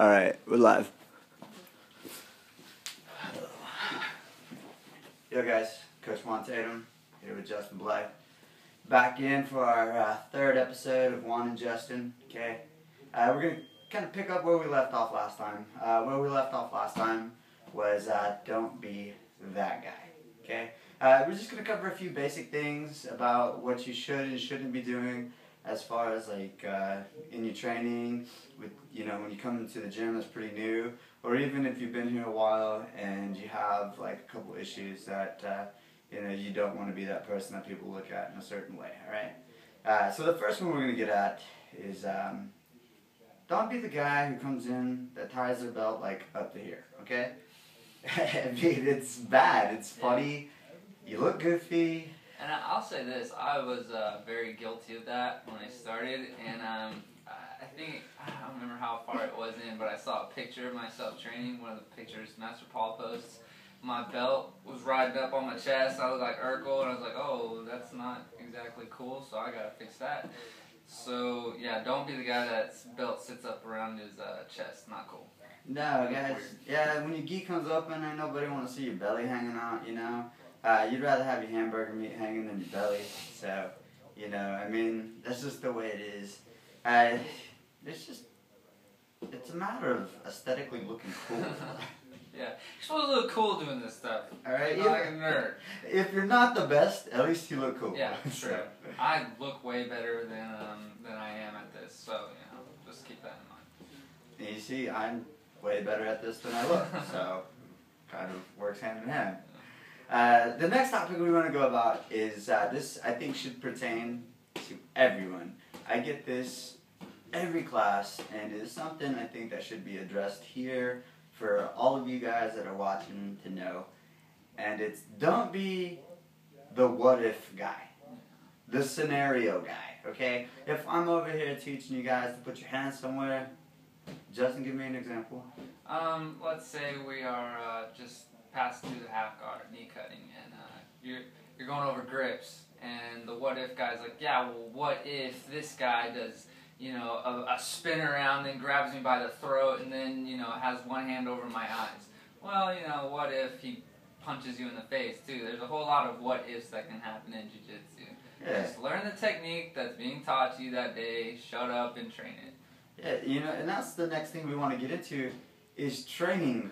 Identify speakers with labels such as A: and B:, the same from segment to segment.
A: Alright, we're live. Yo guys, Coach Juan Tatum here with Justin Blythe. Back in for our third episode of Juan and Justin. Okay, we're going to kind of pick up where we left off last time. Where we left off last time was don't be that guy. Okay, we're just going to cover a few basic things about what you should and shouldn't be doing as far as like in your training, with when you come into the gym that's pretty new, or even if you've been here a while and you have like a couple issues that you don't want to be that person that people look at in a certain way. All right. So the first one we're gonna get at is don't be the guy who comes in that ties their belt like up to here. Okay. I mean, it's bad. It's funny. You look goofy.
B: And I'll say this, I was very guilty of that when I started, and I think, I don't remember how far it was in, but I saw a picture of myself training, one of the pictures Master Paul posts. My belt was riding up on my chest, I looked like Urkel, and I was like, oh, that's not exactly cool, so I gotta fix that. So, yeah, don't be the guy that's belt sits up around his chest, not cool.
A: No, guys, yeah, when your gi comes open, ain't nobody want to see your belly hanging out, You'd rather have your hamburger meat hanging than your belly. So, I mean, that's just the way it is. It's a matter of aesthetically looking cool.
B: Yeah, you're supposed to look cool doing this stuff.
A: Alright,
B: you're not like a nerd.
A: If you're not the best, at least you look cool.
B: Yeah, true. I look way better than I am at this, so, just keep that in mind.
A: You see, I'm way better at this than I look, so kind of works hand in hand. The next topic we want to go about is this I think should pertain to everyone. I get this every class, and it is something I think that should be addressed here for all of you guys that are watching to know. And it's don't be the what if guy, the scenario guy, okay? If I'm over here teaching you guys to put your hands somewhere, Justin, give me an example.
B: Let's say we are just passed through the half guard, knee cutting, and you're going over grips, and the what if guy's like, yeah, well, what if this guy does, a spin around, then grabs me by the throat, and then, has one hand over my eyes. Well, what if he punches you in the face, too? There's a whole lot of what ifs that can happen in jiu-jitsu.
A: Yeah.
B: Just learn the technique that's being taught to you that day, shut up and train it.
A: Yeah, and that's the next thing we want to get into, is training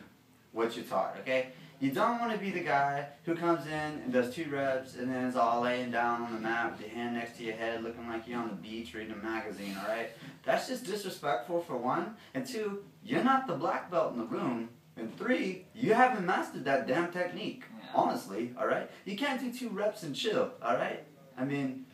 A: what you're taught, okay? You don't want to be the guy who comes in and does 2 reps and then is all laying down on the mat with your hand next to your head looking like you're on the beach reading a magazine, alright? That's just disrespectful for 1, and 2, you're not the black belt in the room, and 3, you haven't mastered that damn technique, honestly, alright? You can't do 2 reps and chill, alright? I mean,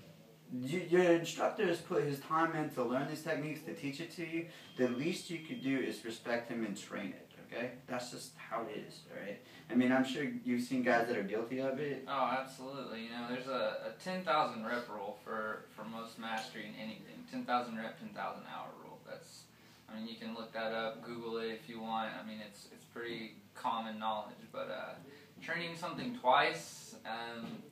A: your instructor has put his time in to learn these techniques, to teach it to you. The least you could do is respect him and train it. Okay? That's just how it is, alright? I mean, I'm sure you've seen guys that are guilty of it.
B: Oh, absolutely. There's a 10,000 rep rule for most mastery in anything. 10,000 rep, 10,000 hour rule. You can look that up, Google it if you want. It's pretty common knowledge, but training something twice,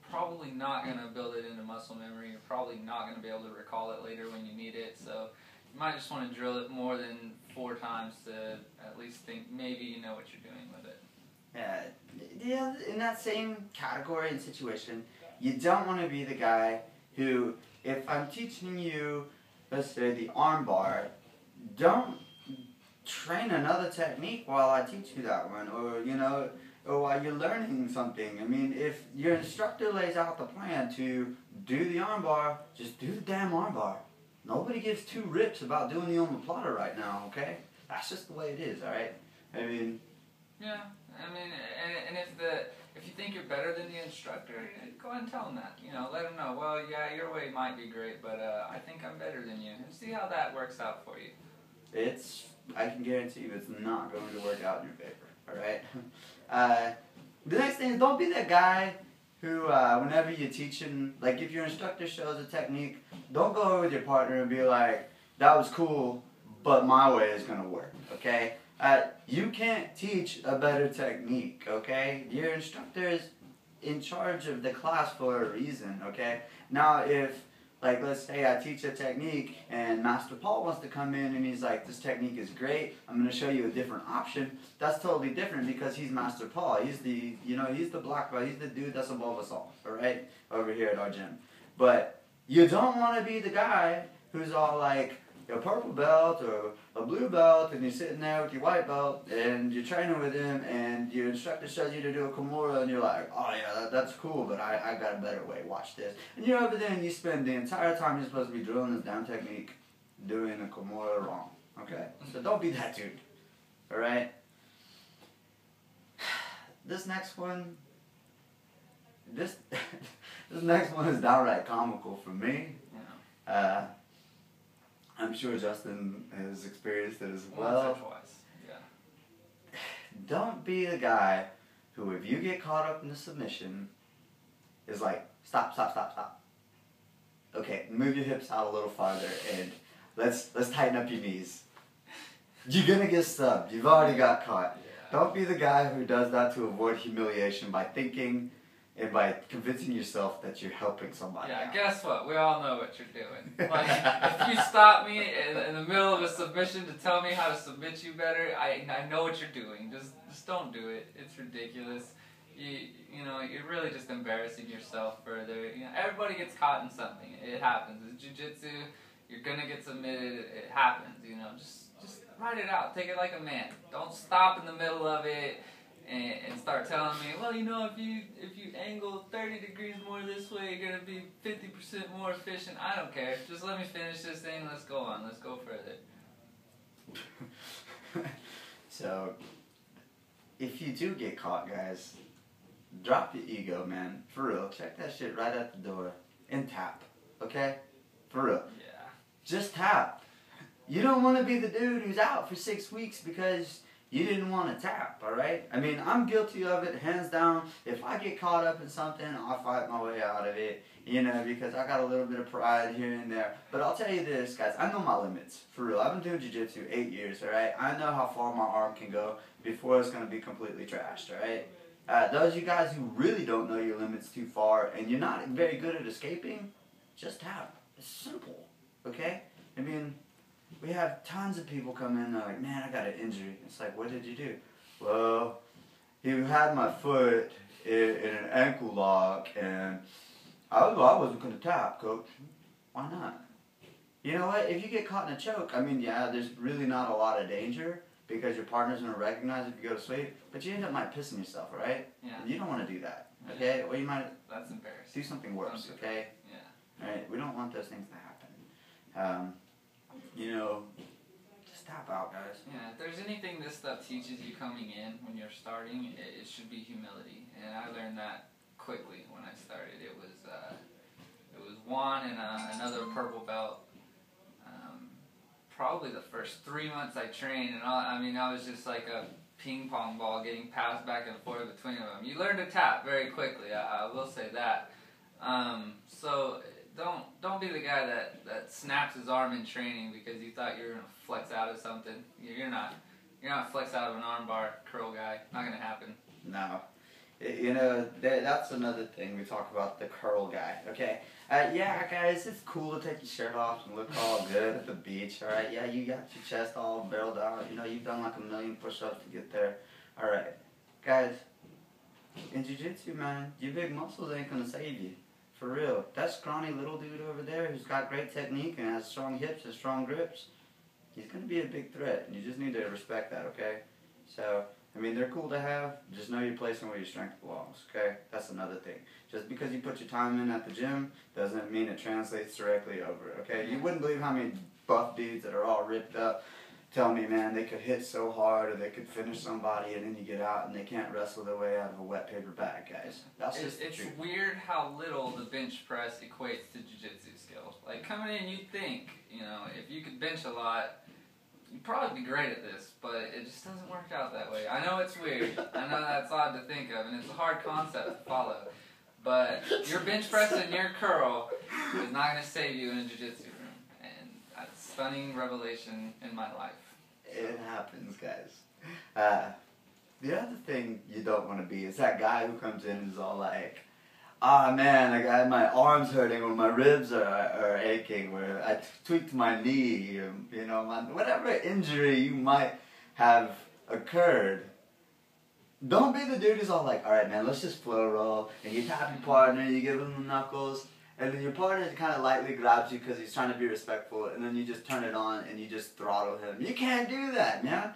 B: probably not going to build it into muscle memory. You're probably not going to be able to recall it later when you need it, so you might just want to drill it more than 4 times to at least think maybe you know what you're doing with it.
A: Yeah, in that same category and situation, you don't want to be the guy who, if I'm teaching you, let's say, the arm bar, don't train another technique while I teach you that one, or while you're learning something. I mean, if your instructor lays out the plan to do the arm bar, just do the damn arm bar. Nobody gives 2 rips about doing the omoplata right now, okay? That's just the way it is, alright?
B: Yeah, and if you think you're better than the instructor, go ahead and tell them that. Let them know, well, yeah, your way might be great, but I think I'm better than you. And see how that works out for you.
A: I can guarantee you it's not going to work out in your favor, alright? The next thing is don't be that guy who, whenever you're teaching, like if your instructor shows a technique, don't go over with your partner and be like, that was cool, but my way is going to work, okay? You can't teach a better technique, okay? Your instructor is in charge of the class for a reason, okay? Now, if Like, let's say I teach a technique and Master Paul wants to come in and he's like, this technique is great, I'm going to show you a different option. That's totally different because he's Master Paul. He's the, he's the black belt. He's the dude that's above us all, alright, over here at our gym. But you don't want to be the guy who's all like, a purple belt or a blue belt, and you're sitting there with your white belt and you're training with him and your instructor shows you to do a Kimura and you're like, oh yeah, that's cool, but I got a better way, watch this. And you're over there and you spend the entire time you're supposed to be drilling this damn technique doing a Kimura wrong, okay? So don't be that dude, alright? This next one, this next one is downright comical for me.
B: Yeah.
A: I'm sure Justin has experienced it as
B: Once
A: well.
B: or twice, yeah.
A: Don't be the guy who, if you get caught up in the submission, is like, stop, stop, stop, stop. Okay, move your hips out a little farther and let's tighten up your knees. You're gonna get stubbed. You've already got caught. Yeah. Don't be the guy who does that to avoid humiliation by thinking and by convincing yourself that you're helping somebody
B: Yeah,
A: out.
B: guess what? We all know what you're doing. Like, if you stop me in the middle of a submission to tell me how to submit you better, I know what you're doing. Just don't do it. It's ridiculous. You're really just embarrassing yourself further. Everybody gets caught in something. It happens. It's jiu-jitsu. You're gonna get submitted. It happens. Just write it out. Take it like a man. Don't stop in the middle of it. And start telling me, well, if you angle 30 degrees more this way, you're going to be 50% more efficient. I don't care. Just let me finish this thing. Let's go on. Let's go further.
A: So, if you do get caught, guys, drop your ego, man. For real. Check that shit right at the door. And tap. Okay? For real.
B: Yeah.
A: Just tap. You don't want to be the dude who's out for 6 weeks because you didn't want to tap, alright? I mean, I'm guilty of it, hands down. If I get caught up in something, I'll fight my way out of it, because I got a little bit of pride here and there. But I'll tell you this, guys, I know my limits, for real. I've been doing jiu-jitsu 8 years, alright? I know how far my arm can go before it's going to be completely trashed, alright? Those of you guys who really don't know your limits too far and you're not very good at escaping, just tap. It's simple, okay? I mean, we have tons of people come in and they're like, man, I got an injury. It's like, what did you do? Well, he had my foot in an ankle lock and I wasn't going to tap, coach. Why not? You know what? If you get caught in a choke, I mean, yeah, there's really not a lot of danger because your partner's going to recognize if you go to sleep, but you end up might pissing yourself, right?
B: Yeah.
A: You don't want to do that, okay? Or you might
B: That's embarrassing.
A: do something worse, okay?
B: Yeah.
A: All right? We don't want those things to happen. Just tap out, guys.
B: Yeah, if there's anything this stuff teaches you coming in when you're starting, it should be humility. And I learned that quickly when I started. It was Juan and another purple belt. Probably the first 3 months I trained, and I was just like a ping pong ball getting passed back and forth between them. You learn to tap very quickly. I will say that. So don't be the guy that snaps his arm in training because you thought you were gonna flex out of something. You're not flex out of an arm bar curl guy. Not gonna happen.
A: No. That's another thing. We talk about the curl guy, okay? Yeah, guys, it's cool to take your shirt off and look all good at the beach, alright? Yeah, you got your chest all barreled out. You've done like 1,000,000 push-ups to get there. Alright, guys, in jiu-jitsu, man, your big muscles ain't gonna save you. For real. That scrawny little dude over there who's got great technique and has strong hips and strong grips, he's gonna be a big threat, and you just need to respect that, okay? So, I mean, they're cool to have. Just know your place and where your strength belongs, okay? That's another thing. Just because you put your time in at the gym doesn't mean it translates directly over, okay? You wouldn't believe how many buff dudes that are all ripped up tell me, man, they could hit so hard or they could finish somebody and then you get out and they can't wrestle their way out of a wet paper bag, guys. That's just the truth.
B: It's weird how little the bench press equates to jiu-jitsu skill. Like, coming in, you'd think, if you could bench a lot, you'd probably be great at this, but it just doesn't work out that way. I know it's weird. I know that's odd to think of, and it's a hard concept to follow. But your bench press and your curl is not going to save you in a jiu-jitsu room. And that's a stunning revelation in my life.
A: It happens, guys. The other thing you don't want to be is that guy who comes in and is all like, ah man, like my arms hurting or my ribs are aching, where I tweaked my knee, you know, whatever injury you might have occurred. Don't be the dude who's all like, all right, man, let's just flow roll, and you tap your partner, you give him the knuckles, and then your partner kind of lightly grabs you because he's trying to be respectful, and then you just turn it on and you just throttle him. You can't do that, man.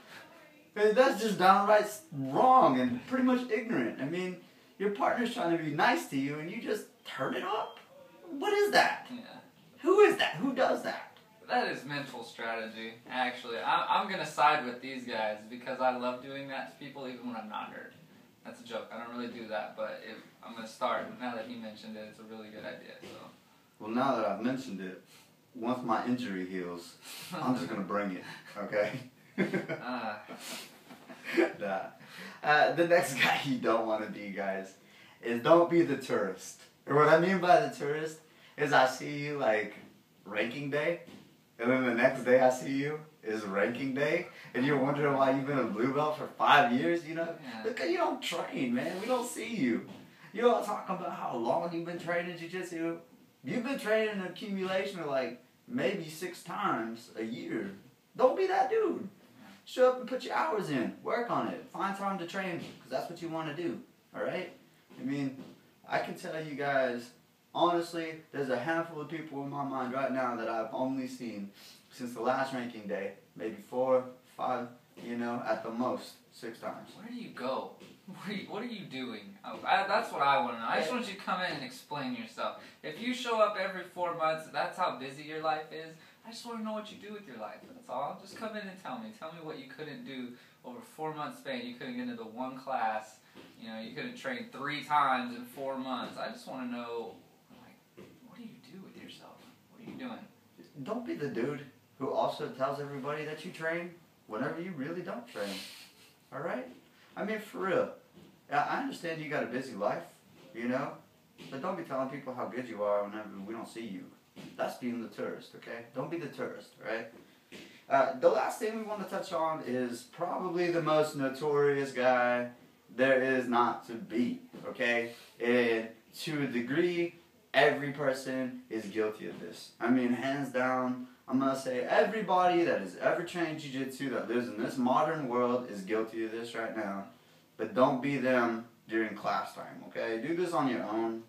A: That's just downright wrong and pretty much ignorant. I mean, your partner's trying to be nice to you, and you just turn it up? What is that?
B: Yeah.
A: Who is that? Who does that?
B: That is mental strategy, actually. I'm going to side with these guys because I love doing that to people even when I'm not hurt. That's a joke. I don't really do that, but I'm going to start. Now that he mentioned it, it's a really good idea. So.
A: Well, now that I've mentioned it, once my injury heals, I'm just going to bring it, okay? The next guy you don't want to be, guys, is don't be the tourist. Or what I mean by the tourist is I see you, like, ranking day, and then the next day I see you is ranking day, and you're wondering why you've been a blue belt for 5 years, you know?
B: Yeah.
A: Because you don't train, man. We don't see you. You don't talk about how long you've been training jiu-jitsu. You've been training an accumulation of, like, maybe 6 times a year. Don't be that dude. Show up and put your hours in. Work on it. Find time to train, because that's what you want to do. Alright? I mean, I can tell you guys, honestly, there's a handful of people in my mind right now that I've only seen since the last ranking day. Maybe 4, 5, you know, at the most, 6 times.
B: Where do you go? What are you doing? That's what I want to know. I just want you to come in and explain yourself. If you show up every 4 months, that's how busy your life is. I just want to know what you do with your life. That's all. Just come in and tell me. Tell me what you couldn't do over 4 months span. You couldn't get into the one class. You know, you couldn't train 3 times in 4 months. I just want to know, like, what do you do with yourself? What are you doing?
A: Don't be the dude who also tells everybody that you train whenever you really don't train. Alright? I mean, for real. I understand you got a busy life, you know? But don't be telling people how good you are whenever we don't see you. That's being the tourist, okay? Don't be the tourist, right? The last thing we want to touch on is probably the most notorious guy there is not to be, okay? And to a degree, every person is guilty of this. I mean, hands down, I'm going to say everybody that has ever trained jiu-jitsu that lives in this modern world is guilty of this right now. But don't be them during class time, okay? Do this on your own.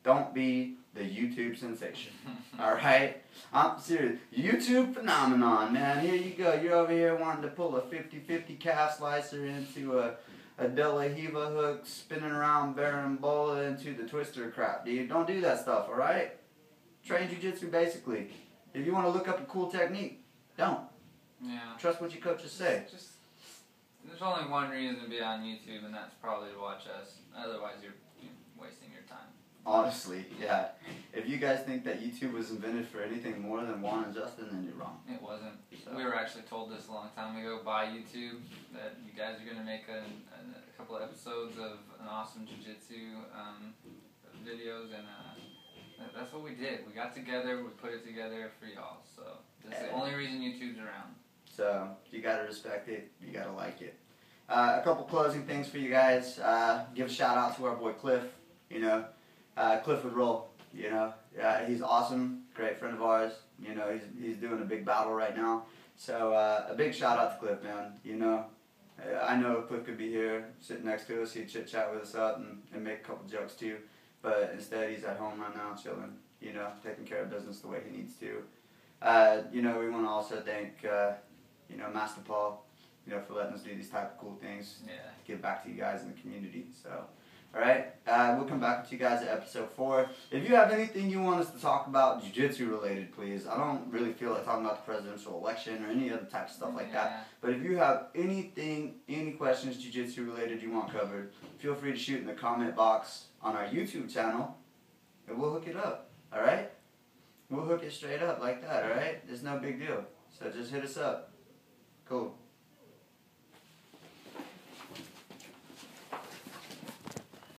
A: Don't be the YouTube sensation, alright? I'm serious. YouTube phenomenon, man. Here you go. You're over here wanting to pull a 50-50 calf slicer into a De La Hiva hook, spinning around Barambola into the twister crap, dude. Don't do that stuff, alright? Train jiu-jitsu basically. If you want to look up a cool technique, don't.
B: Yeah.
A: Trust what your coaches say.
B: There's only one reason to be on YouTube, and that's probably to watch us. Otherwise, you're wasting your time.
A: Honestly, yeah. If you guys think that YouTube was invented for anything more than Juan and Justin, then you're wrong.
B: It wasn't.
A: So.
B: We were actually told this a long time ago by YouTube that you guys are going to make a couple of episodes of an awesome jiu-jitsu videos, and that's what we did. We got together, we put it together for y'all. So that's the only reason YouTube's around. So
A: you gotta respect it, you gotta like it. A couple closing things for you guys. Give a shout out to our boy Cliff. You know, Cliff would roll. You know, he's awesome, great friend of ours. You know, he's doing a big battle right now. So a big shout out to Cliff, man. You know, I know if Cliff could be here, sitting next to us, he'd chit chat with us up and make a couple jokes too. But instead, he's at home right now, chilling. You know, taking care of business the way he needs to. You know, we want to also thank. You know, Master Paul, you know, for letting us do these type of cool things.
B: Yeah.
A: Give back to you guys in the community. So, alright, we'll come back to you guys at episode 4. If you have anything you want us to talk about jiu-jitsu related, please. I don't really feel like talking about the presidential election or any other type of stuff like that. But if you have anything, any questions jiu-jitsu related you want covered, feel free to shoot in the comment box on our YouTube channel, and we'll hook it up. Alright? We'll hook it straight up like that, alright? It's no big deal. So just hit us up. Cool.